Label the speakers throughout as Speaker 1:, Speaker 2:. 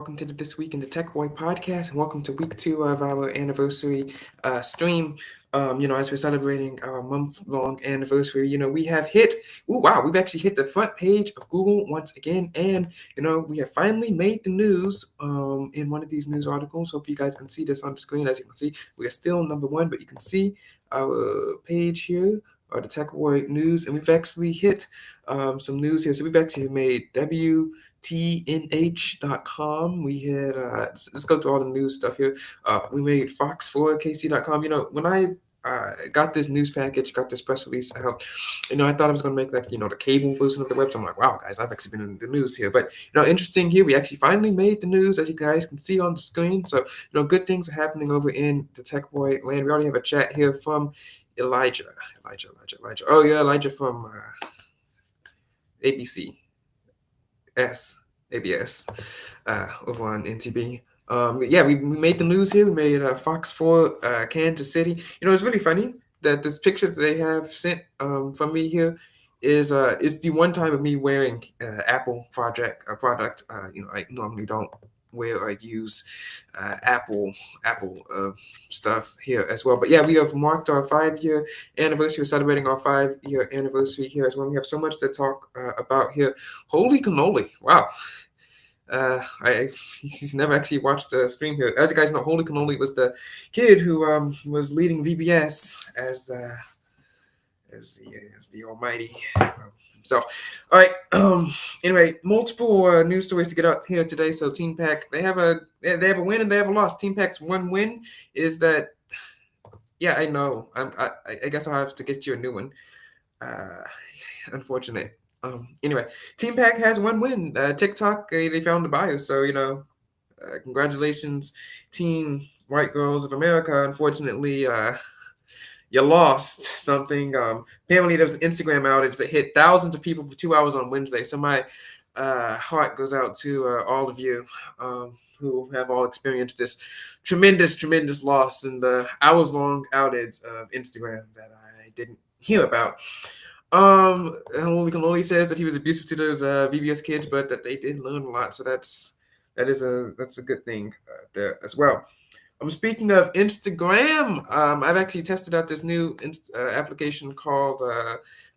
Speaker 1: welcome to This Week in the Tech Boy Podcast, and welcome to week two of our anniversary stream. As we're celebrating our month-long anniversary, we have hit, we've actually hit the front page of Google once again, and, we have finally made the news in one of these news articles. Hope you guys can see this on the screen. As you can see, we are still number one, but you can see our page here, or the Tech Boy News, and we've actually hit some news here. So we've actually made WTNH.com. We had, let's go through all the news stuff here. We made Fox4KC.com. When I got this news package, got this press release out, I thought I was going to make the cable version of the website. I'm like, wow, guys, I've actually been in the news here. But, interesting here, we actually finally made the news, as you guys can see on the screen. So, good things are happening over in the Tech Boy land. We already have a chat here from Elijah. Oh, yeah, Elijah from ABS, over on NTB. We made the news here. We made Fox 4 Kansas City. It's really funny that this picture that they have sent from me here is the one time of me wearing Apple product. I normally don't wear or use Apple stuff here as well. But yeah, we have marked our 5-year anniversary. We're celebrating our 5-year anniversary here as well. We have so much to talk about here. Holy cannoli! Wow. He's never actually watched the stream here. As you guys know, Holy Cannoli was the kid who was leading VBS as the almighty himself. All right. Anyway, multiple news stories to get out here today. So Team Pack, they have a win and they have a loss. Team Pack's one win is that, yeah, I know. I guess I'll have to get you a new one. Unfortunate. Anyway, Team Pack has one win. TikTok, they found the buyer. So, congratulations, Team White Girls of America. Unfortunately, you lost something. Apparently, there was an Instagram outage that hit thousands of people for 2 hours on Wednesday. So my heart goes out to all of you who have all experienced this tremendous loss in the hours-long outage of Instagram that I didn't hear about. We can only says that he was abusive to those VBS kids, but that they did learn a lot. So that's a good thing there as well. Speaking of Instagram, I've actually tested out this new application called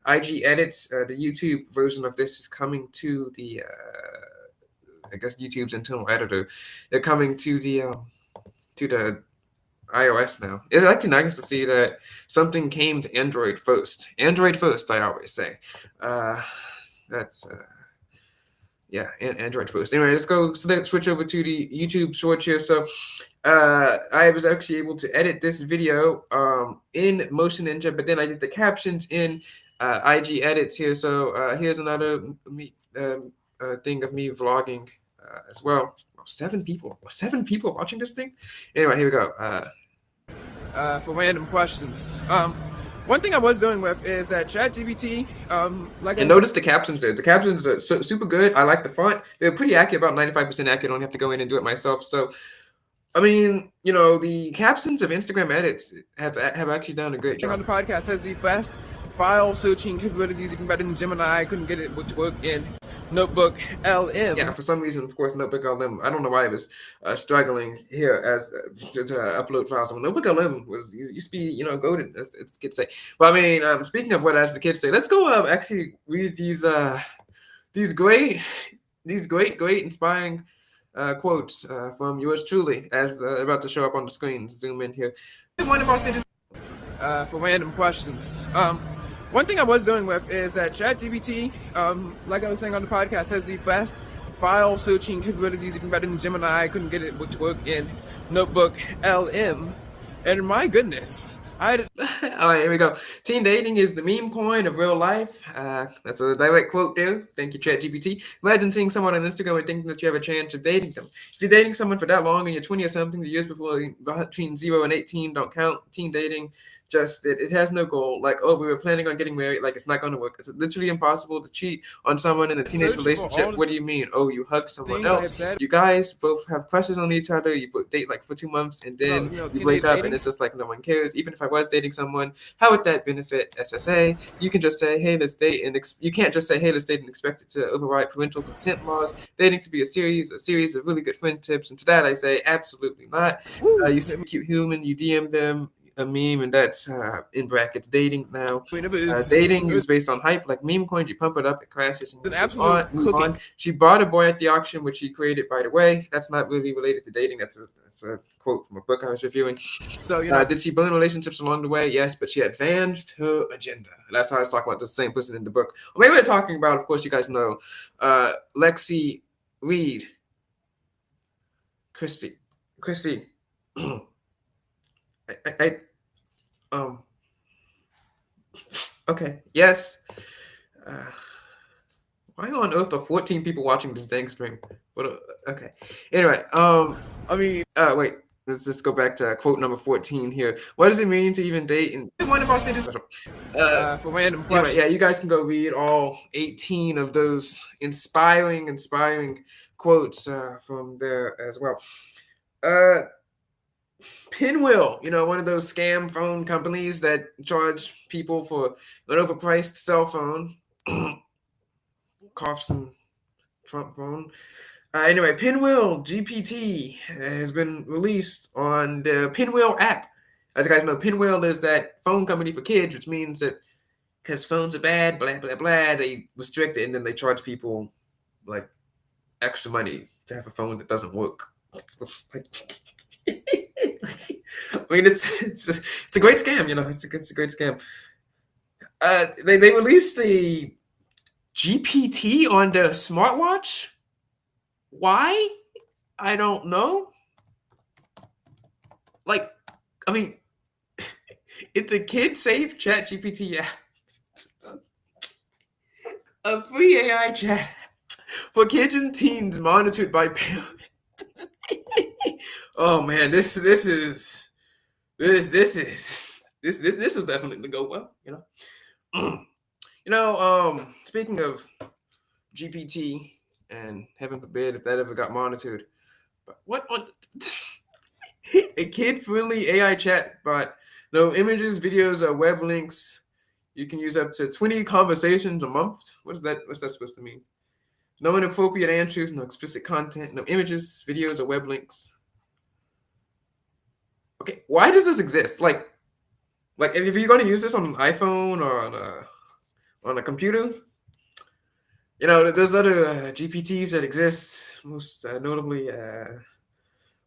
Speaker 1: IG Edits. The YouTube version of this is coming to the, I guess YouTube's internal editor. They're coming to the iOS now. It's actually nice to see that something came to Android first. Android first, I always say. Android first. Anyway, let's switch over to the YouTube shorts here. So I was actually able to edit this video in Motion Ninja, but then I did the captions in IG Edits here. So here's another thing of me vlogging as well. 7 people watching this thing. Anyway, here we go. For random questions. One thing I was doing with is that ChatGPT, notice the captions there. The captions are super good. I like the font. They're pretty accurate, about 95% accurate. I don't have to go in and do it myself. So, the captions of Instagram edits have actually done a great job. On the podcast has the best file searching capabilities, even better than Gemini. I couldn't get it to work in Notebook LM. Yeah, for some reason, of course, Notebook LM. I don't know why it was struggling here as to upload files. So Notebook LM used to be, goated, as the kids say. But speaking of what as the kids say, let's go actually read these great inspiring quotes from yours truly, as about to show up on the screen. Zoom in here. For random questions. One thing I was doing with is that ChatGPT, like I was saying on the podcast, has the best file searching capabilities, even better than Gemini. I couldn't get it to work in Notebook LM. And my goodness, all right, here we go. Teen dating is the meme coin of real life. That's a direct quote there. Thank you, ChatGPT. Imagine seeing someone on Instagram and thinking that you have a chance of dating them. If you're dating someone for that long and you're 20 or something, the years between 0 and 18 don't count. Teen dating just it has no goal. Like, oh, we were planning on getting married. Like, it's not going to work. It's literally impossible to cheat on someone in a teenage relationship. What do you mean? Oh, you hug someone else. You guys both have crushes on each other. You both date like for 2 months, and then you break up, and it's just like no one cares. Even if I was dating someone, how would that benefit SSA? You can just say, hey, let's date, and you can't just say, hey, let's date, and expect it to override parental consent laws. Dating to be a series of really good friendships, and to that I say, absolutely not. You see a cute human, you DM them a meme, and that's in brackets dating now. Dating is based on hype, like meme coins. You pump it up, it crashes, and move on. She bought a boy at the auction, which she created, by the way. That's not really related to dating. That's a quote from a book I was reviewing. So did she burn relationships along the way? Yes, but she advanced her agenda. That's how I was talking about the same person in the book. Well, maybe we're talking about, of course, you guys know, Lexi Reed. Christy. Okay, yes. Why on earth are 14 people watching this dang stream? Okay. Anyway, wait. Let's just go back to quote number 14 here. What does it mean to even date? And one of our stages. For random questions. Anyway, yeah, you guys can go read all 18 of those inspiring quotes from there as well. Pinwheel, one of those scam phone companies that charge people for an overpriced cell phone. Coughs and Trump phone. Anyway, Pinwheel GPT has been released on the Pinwheel app. As you guys know, Pinwheel is that phone company for kids, which means that because phones are bad, blah, blah, blah, they restrict it, and then they charge people like extra money to have a phone that doesn't work. I mean, it's a great scam, it's a great scam. They released the GPT on the smartwatch. Why? I don't know. Like, I mean, it's a kid-safe chat GPT app. A free AI chat for kids and teens monitored by parents. Oh man, this is definitely go well, speaking of GPT, and heaven forbid if that ever got monitored, but what on a kid-friendly AI chat bot, no images, videos, or web links. You can use up to 20 conversations a month. What's that supposed to mean? No inappropriate answers, no explicit content, no images, videos, or web links. Okay, why does this exist? Like if you're going to use this on an iPhone or on a computer, there's other GPTs that exist. Most notably, I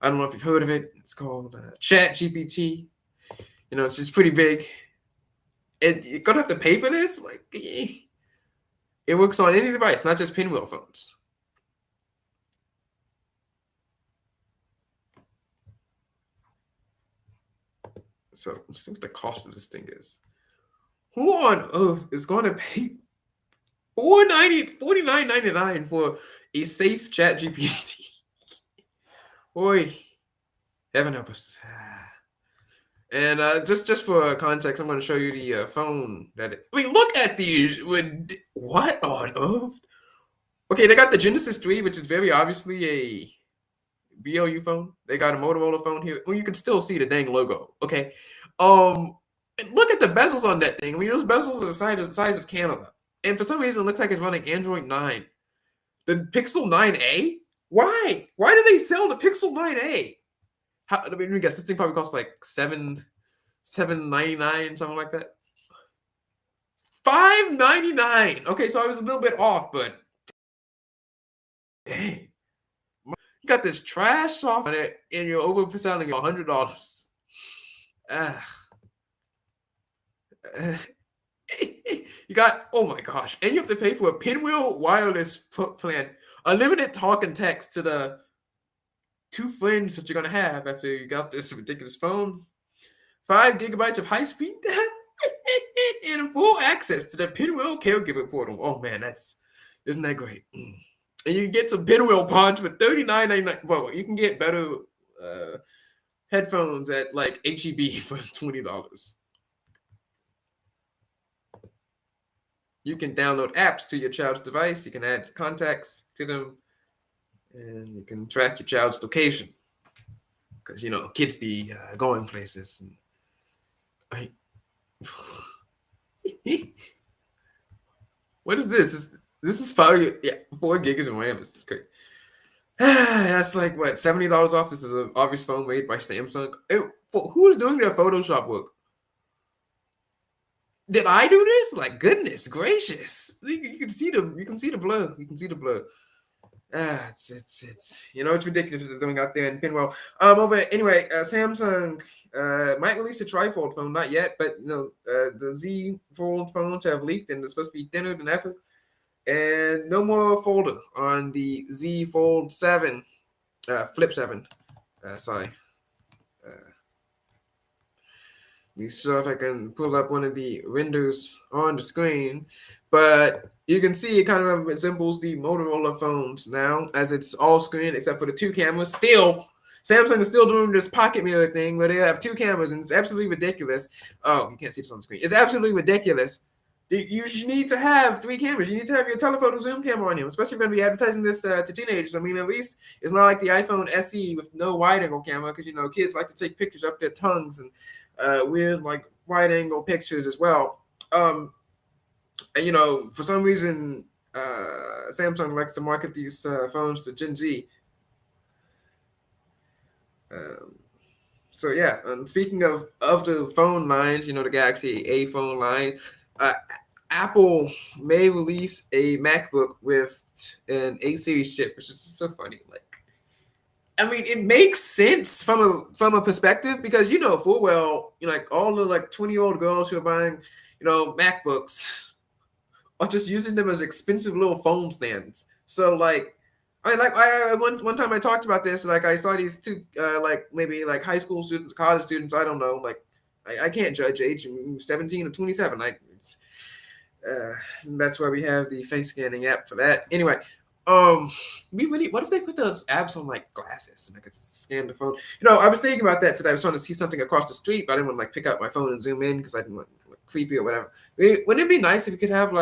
Speaker 1: don't know if you've heard of it. It's called ChatGPT. It's pretty big. And you're gonna have to pay for this. It works on any device, not just Pinwheel phones. So let's see what the cost of this thing is. Who on earth is going to pay $49.99 for a safe chat GPT? Boy, heaven help us. And just for context, I'm going to show you the phone look at these. What on earth? Okay, they got the Genesis 3, which is very obviously a BLU phone. They got a Motorola phone here. Well, you can still see the dang logo. Okay. And look at the bezels on that thing. I mean, those bezels are the size of Canada. And for some reason, it looks like it's running Android 9. The Pixel 9a? Why? Why do they sell the Pixel 9a? Let me guess. This thing probably costs like $7.99, something like that. $5.99. Okay, so I was a little bit off, but dang, you got this trash software and you're overselling $100. You got, oh my gosh, and you have to pay for a Pinwheel wireless plan, unlimited talk and text to the 2 friends that you're gonna have after you got this ridiculous phone, 5 gigabytes of high-speed data, and full access to the Pinwheel caregiver portal. Oh man, isn't that great? And you can get some Pinwheel pods for $39.99. Well, you can get better headphones at like HEB for $20. You can download apps to your child's device. You can add contacts to them, and you can track your child's location. Because kids be going places. And what is this? This is 4 gigs of RAM. This is great. That's like what, $70 off. This is an obvious phone made by Samsung. Who's doing their Photoshop work? Did I do this? Like, goodness gracious! You can see the blur. You can see the blur. It's it's ridiculous what they're doing out there in Pinwheel. Anyway, Samsung might release a trifold phone, not yet, but the ZFold phones have leaked and they're supposed to be thinner than ever. And no more folder on the ZFold 7, Flip 7. Sorry. Let me see if I can pull up one of the renders on the screen. But you can see it kind of resembles the Motorola phones now, as it's all screen except for the 2 cameras. Still, Samsung is still doing this pocket mirror thing where they have 2 cameras, and it's absolutely ridiculous. Oh, you can't see this on the screen. It's absolutely ridiculous. You need to have 3 cameras. You need to have your telephoto zoom camera on you, especially if you're going to be advertising this to teenagers. I mean, at least it's not like the iPhone SE with no wide-angle camera, because, kids like to take pictures up their tongues and weird, like, wide-angle pictures as well. And, for some reason, Samsung likes to market these phones to Gen Z. So, yeah, speaking of the phone lines, the Galaxy A phone line, Apple may release a MacBook with an A series chip, which is so funny. Like, I mean, it makes sense from a perspective, because full well, like all the 20-year-old girls who are buying, MacBooks are just using them as expensive little phone stands. So one time I talked about this. Like, I saw these 2 maybe high school students, college students. I don't know. Like, I can't judge age. 17 or 27. Like, that's why we have the face scanning app for that. Anyway, what if they put those apps on glasses and I could scan the phone? I was thinking about that today. I was trying to see something across the street, but I didn't want to pick out my phone and zoom in because I didn't want to look creepy or whatever. Wouldn't it be nice if you could have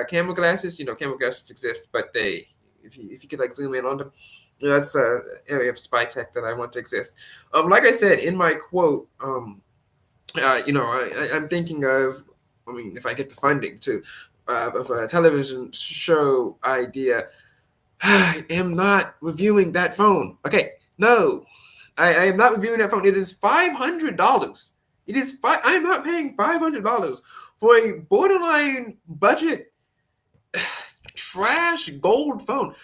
Speaker 1: camera glasses? Camera glasses exist, but if you could zoom in on them, that's an area of spy tech that I want to exist. Like I said in my quote, I'm thinking of, if I get the funding too, of a television show idea. I am not reviewing that phone. Okay, no, I am not reviewing that phone. It is $500. I am not paying $500 for a borderline budget trash gold phone.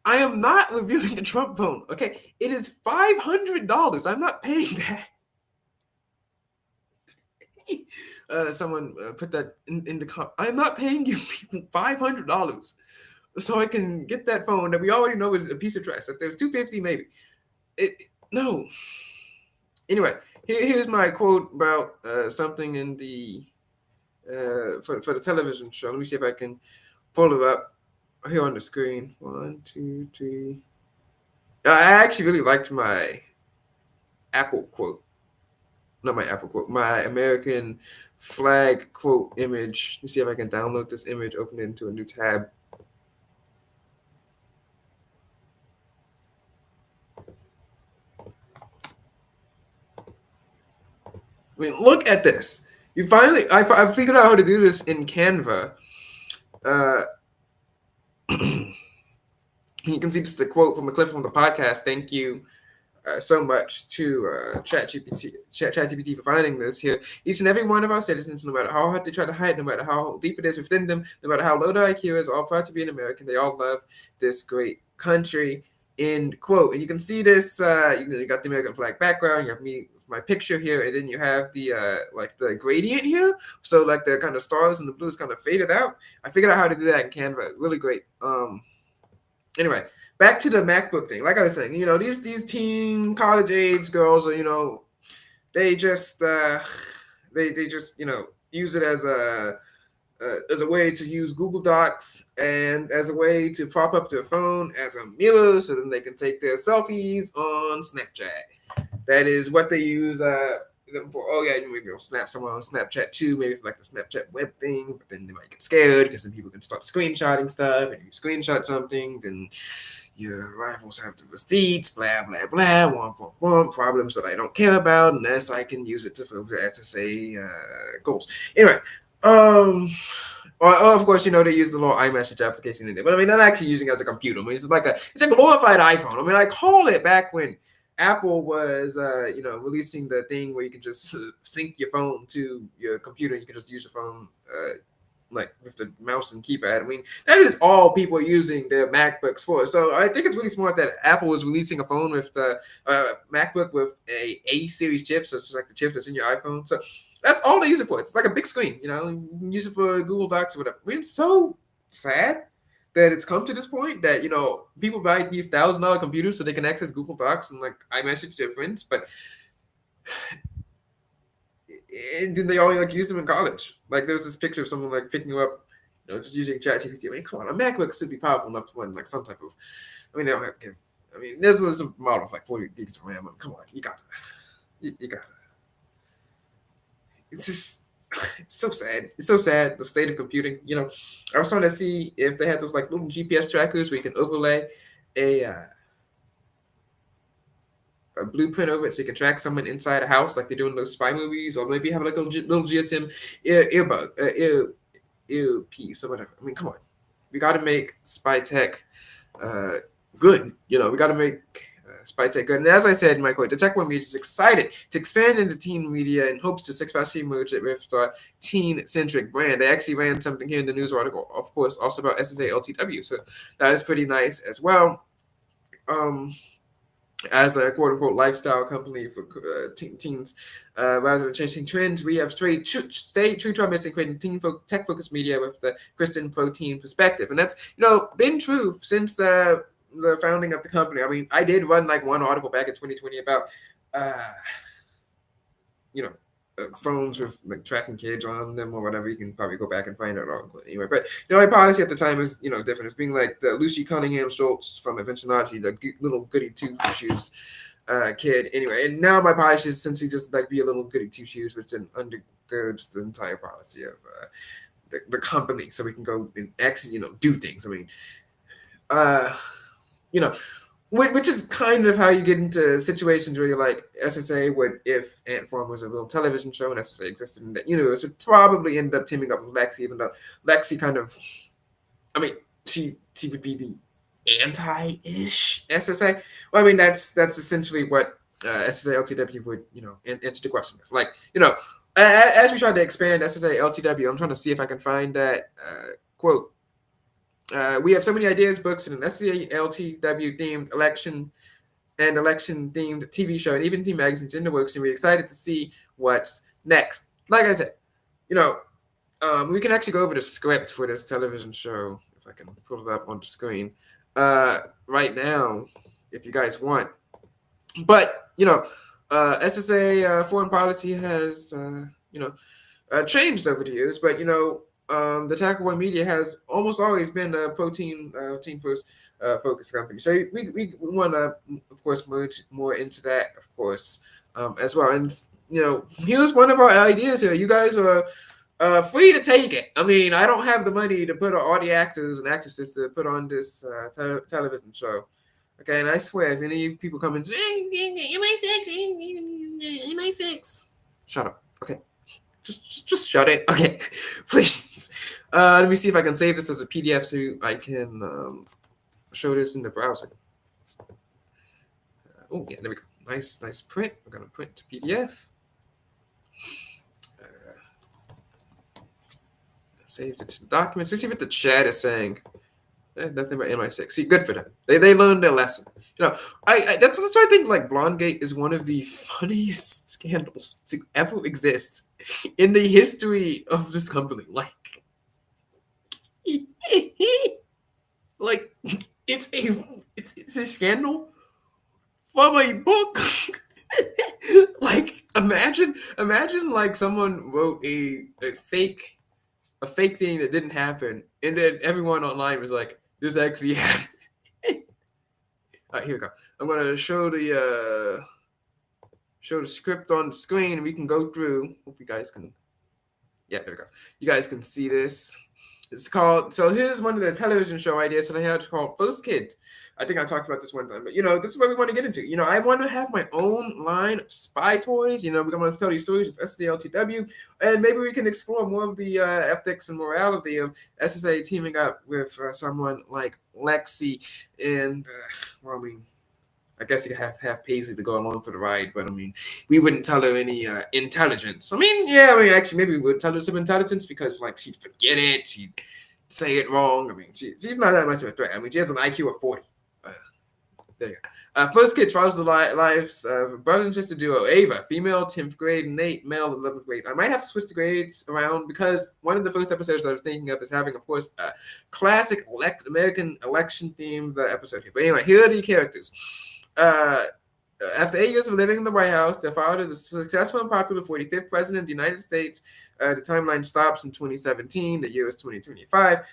Speaker 1: I am not reviewing the Trump phone. Okay, it is $500. I'm not paying that. Someone put that in the comment. I'm not paying you people $500 so I can get that phone that we already know is a piece of trash. If there was $250, maybe. No. Anyway, here's my quote about something in the for the television show. Let me see if I can pull it up here on the screen. 1, 2, 3. I actually really liked my Apple quote. Not my Apple quote, my American flag quote image. Let me see if I can download this image, open it into a new tab. I mean, look at this. I figured out how to do this in Canva. You can see this is the quote from a clip from the podcast. Thank you so much to ChatGPT for finding this here. Each and every one of our citizens, no matter how hard they try to hide, no matter how deep it is within them, no matter how low their IQ is, all proud to be an American. They all love this great country. End quote. And you can see this. You got the American flag background. You have me with my picture here, and then you have the the gradient here. So the kind of stars and the blues kind of faded out. I figured out how to do that in Canva. Really great. Anyway, back to the MacBook thing. Like I was saying, these teen college age girls are, they just use it as a way to use Google Docs and as a way to prop up their phone as a mirror so then they can take their selfies on Snapchat. That is what they use maybe they'll snap someone on Snapchat too, maybe for like the Snapchat web thing, but then they might get scared because then people can start screenshotting stuff, and if you screenshot something, then your rivals have the receipts, blah, blah, blah, problems that I don't care about unless I can use it to fulfill the SSA goals. Anyway, of course, they use the little iMessage application in there, but I mean, not actually using it as a computer. I mean, it's a glorified iPhone. I mean, I call it back when Apple was, releasing the thing where you can just sync your phone to your computer. You can just use your phone, like with the mouse and keypad. I mean, that is all people are using their MacBooks for. So I think it's really smart that Apple is releasing a phone with the MacBook with a series chip, so it's just like the chip that's in your iPhone. So that's all they use it for. It's like a big screen, you can use it for Google Docs or whatever. I mean, it's so sad that it's come to this point that, people buy these $1,000 computers so they can access Google Docs and like iMessage their friends, but and then they only like use them in college. Like there was this picture of someone like picking up, just using ChatGPT. I mean, come on, a MacBook should be powerful enough to run like some type of. I mean, they don't have to give. I mean, there's a model of like 40 gigs of RAM. Come on, you gotta. It's just. It's so sad. It's so sad, the state of computing. I was trying to see if they had those like little GPS trackers where you can overlay a blueprint over it so you can track someone inside a house like they do in those spy movies, or maybe have like a little GSM earpiece or whatever. I mean, come on. We got to make spy tech good. We got to make spy tech good. And as I said in my quote, TheTechBoy Media is excited to expand into teen media and hopes to successfully merge it with a teen-centric brand. They actually ran something here in the news article, of course, also about SSA LTW. So that is pretty nice as well. As a quote-unquote lifestyle company for teens, rather than chasing trends, we have stayed true to our mission, creating tech-focused media with the Christian pro-teen perspective. And that's, been true since the founding of the company. I mean, I did run like one article back in 2020 about, phones with like tracking kids on them or whatever. You can probably go back and find that article anyway. But my policy at the time is different. It's being like the Lucy Cunningham Schultz from Adventure Odyssey, the little goody two shoes kid. Anyway, and now my policy is essentially just like be a little goody two shoes, which then undergirds the entire policy of the company, so we can go and actually do things. I mean, which is kind of how you get into situations where you're like, SSA would, if Ant Farm was a real television show and SSA existed in that universe, would probably end up teaming up with Lexi, even though Lexi kind of, I mean, she would be the anti-ish SSA. Well, I mean, that's essentially what SSA LTW would, answer the question with. Like, as we try to expand SSA LTW, I'm trying to see if I can find that quote. We have so many ideas, books, and an SCA LTW themed election themed TV show and even team magazines in the works, and we're excited to see what's next. Like I said, we can actually go over the script for this television show if I can pull it up on the screen right now, if you guys want. But SSA foreign policy has changed over the years, but the TechBoy Media has almost always been a teen first focused company. So we want to, of course, merge more into that, of course, as well. And here's one of our ideas here. You guys are free to take it. I mean, I don't have the money to put all the actors and actresses to put on this television show. Okay, and I swear, if any of you people come and say, MI6, shut up. Okay. Just shut it. Okay, please. Let me see if I can save this as a PDF so I can show this in the browser. Oh, yeah, there we go. Nice print. We're going to print to PDF. Saved it to the documents. Let's see what the chat is saying. Nothing about MI6. See, good for them. They learned their lesson. That's why I think like Blondegate is one of the funniest scandals to ever exist in the history of this company. Like it's a scandal from a book. Like imagine like someone wrote a fake thing that didn't happen, and then everyone online was like, this actually happened. All right, here we go. I'm going to show the show the script on the screen and we can go through. Hope you guys can. Yeah, there we go. You guys can see this. It's called. So here's one of the television show ideas that I had called First Kid. I think I talked about this one time, but this is what we want to get into. I want to have my own line of spy toys. We're going to tell these stories of SDLTW, and maybe we can explore more of the ethics and morality of SSA teaming up with someone like Lexi. And well, I mean, I guess you have to have Paisley to go along for the ride, but I mean, we wouldn't tell her any intelligence. Actually, maybe we would tell her some intelligence because, like, she'd forget it, she'd say it wrong. I mean, she's not that much of a threat. I mean, she has an IQ of 40. There you go. First Kid follows the lives of brother and sister duo Ava, female, 10th grade, Nate, male, 11th grade. I might have to switch the grades around because one of the first episodes I was thinking of is having, of course, a classic American election-themed episode here. But anyway, here are the characters. After 8 years of living in the White House, their father is the successful and popular 45th president of the United States. The timeline stops in 2017. The year is 2025.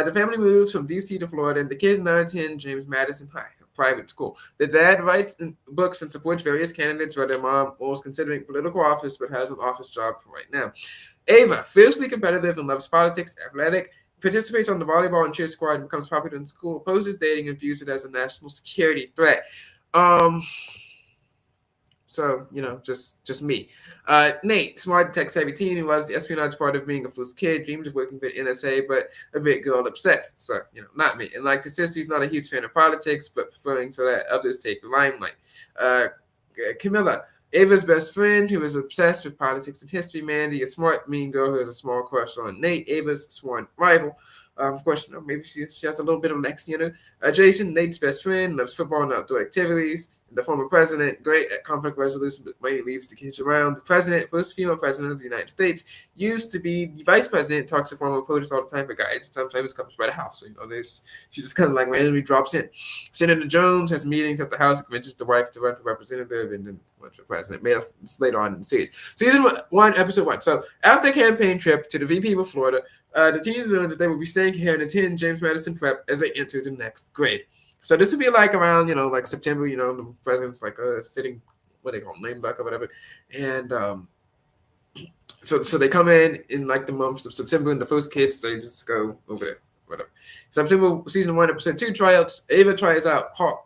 Speaker 1: The family moves from D.C. to Florida, and the kids now attend James Madison High, a private school. The dad writes books and supports various candidates, while their mom was considering political office but has an office job for right now. Ava, fiercely competitive and loves politics, athletic, participates on the volleyball and cheer squad, and becomes popular in school, opposes dating, and views it as a national security threat. So, just me. Nate, smart, tech-savvy teen who loves the espionage part of being a fool's kid, dreams of working for the NSA, but a bit girl-obsessed. So, not me. And like the sister, he's not a huge fan of politics, but preferring to let others take the limelight. Camilla, Ava's best friend, who is obsessed with politics and history. Mandy, a smart, mean girl who has a small crush on Nate, Ava's sworn rival. Of course, maybe she has a little bit of Lexi. Jason, Nate's best friend, loves football and outdoor activities. The former president, great at conflict resolution, but mainly leaves the kids around. The president, first female president of the United States, used to be the vice president, talks to former POTUS all the time for guidance. Sometimes comes by the house. So, she just kind of like randomly drops in. Senator Jones has meetings at the House, convinces the wife to run for representative, and then runs for president. Made us later on in the series. Season 1, episode 1. So, after a campaign trip to the VP of Florida, the teens learned that they would be staying here and attend James Madison Prep as they enter the next grade. So this would be like around, like September, the president's like sitting, what they call name back or whatever. And so they come in like the months of September, and the first kids, they just go over there, whatever. September, season 1, episode 2, tryouts. Ava tries out for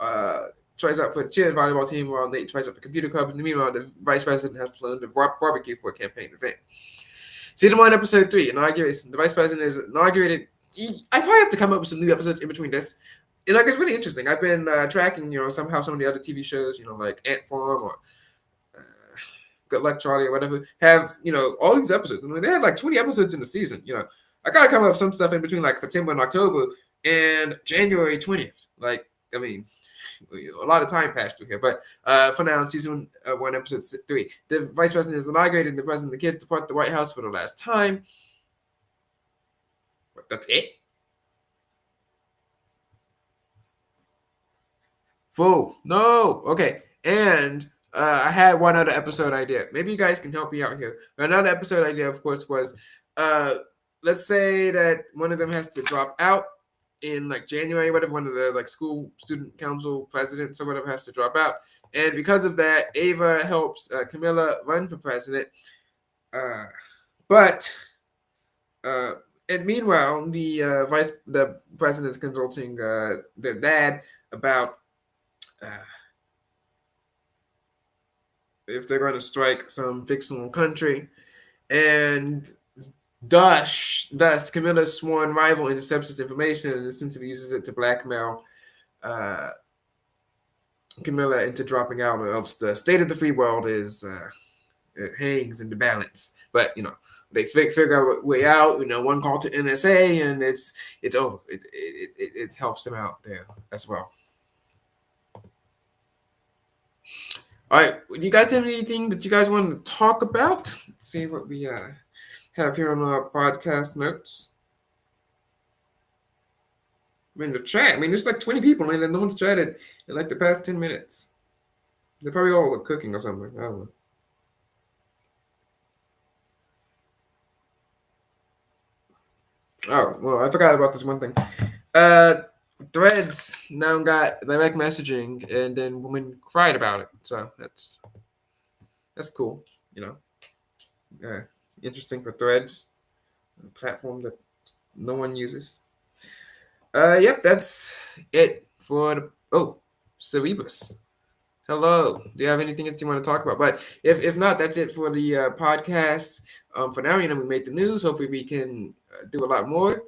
Speaker 1: the cheer volleyball team, while Nate tries out for computer club. And meanwhile, the vice president has to learn to barbecue for a campaign event. Season 1, episode 3, inauguration. The vice president is inaugurated. I probably have to come up with some new episodes in between this. And it's really interesting. I've been tracking, somehow some of the other TV shows, like Ant Farm or Good Luck Charlie or whatever, have, all these episodes. I mean, they have like 20 episodes in the season, I got to come up with some stuff in between like September and October and January 20th. Like, I mean, a lot of time passed through here. But for now, season 1, episode 3, the vice president is inaugurated and the president and the kids depart the White House for the last time. But that's it. Full. No. Okay. And I had one other episode idea. Maybe you guys can help me out here. Another episode idea, of course, was let's say that one of them has to drop out in like January, whatever, one of the like school student council presidents or whatever has to drop out. And because of that, Ava helps Camilla run for president. And meanwhile, the president is consulting their dad about if they're going to strike some fictional country, and thus Camilla's sworn rival intercepts this information and essentially uses it to blackmail Camilla into dropping out, or else the state of the free world is it hangs in the balance. But they figure out a way out. One call to NSA, and it's over. It helps them out there as well. All right, do you guys have anything that you guys want to talk about? Let's see what we have here on our podcast notes. In the chat, there's like 20 people, and no one's chatted in like the past 10 minutes. They probably all were cooking or something. I don't know. Oh, well, I forgot about this one thing. Threads now got direct messaging, and then women cried about it. So that's That's cool. Interesting for Threads, a platform that no one uses. Yep, that's it for Cerebrus. Hello. Do you have anything that you want to talk about? But if not, that's it for the podcast. For now, we made the news. Hopefully, we can do a lot more.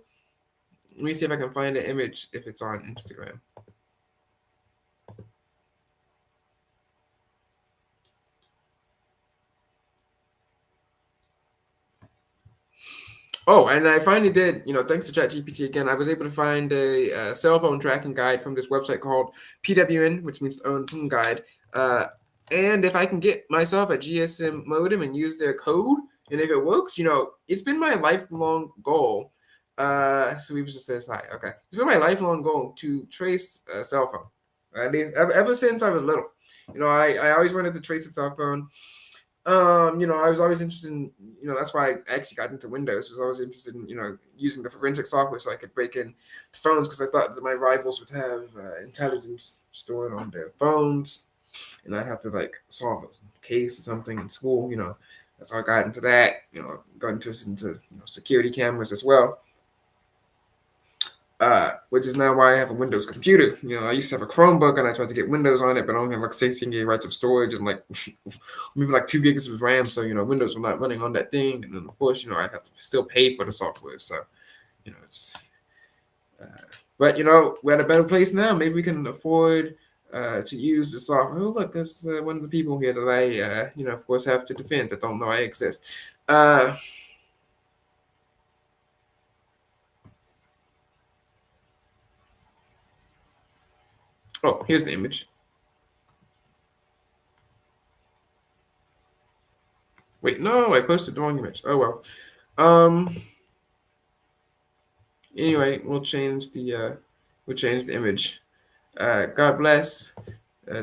Speaker 1: Let me see if I can find the image if it's on Instagram. Oh, and I finally did, thanks to ChatGPT again, I was able to find a cell phone tracking guide from this website called PWN, which means Own Phone Guide. And if I can get myself a GSM modem and use their code, and if it works, it's been my lifelong goal. So we just says hi. Okay, it's been my lifelong goal to trace a cell phone. At least ever since I was little. I always wanted to trace a cell phone. I was always interested in, that's why I actually got into Windows. I was always interested in, using the forensic software so I could break in to phones because I thought that my rivals would have intelligence stored on their phones, and I'd have to solve a case or something in school. That's how I got into that. Got interested into security cameras as well. Which is now why I have a Windows computer. I used to have a Chromebook and I tried to get Windows on it, but I only have 16 gigabytes of storage and maybe 2 gigs of RAM. So, Windows were not running on that thing. And then, of course, I'd have to still pay for the software. So, it's, but, we're at a better place now. Maybe we can afford to use the software. Oh, look, there's one of the people here that I, of course, have to defend that don't know I exist. Oh, here's the image. Wait, no, I posted the wrong image. Oh well. Anyway, we'll change the image. God bless.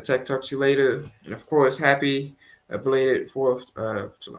Speaker 1: Tech talk to you later, and of course, happy belated 4th of July.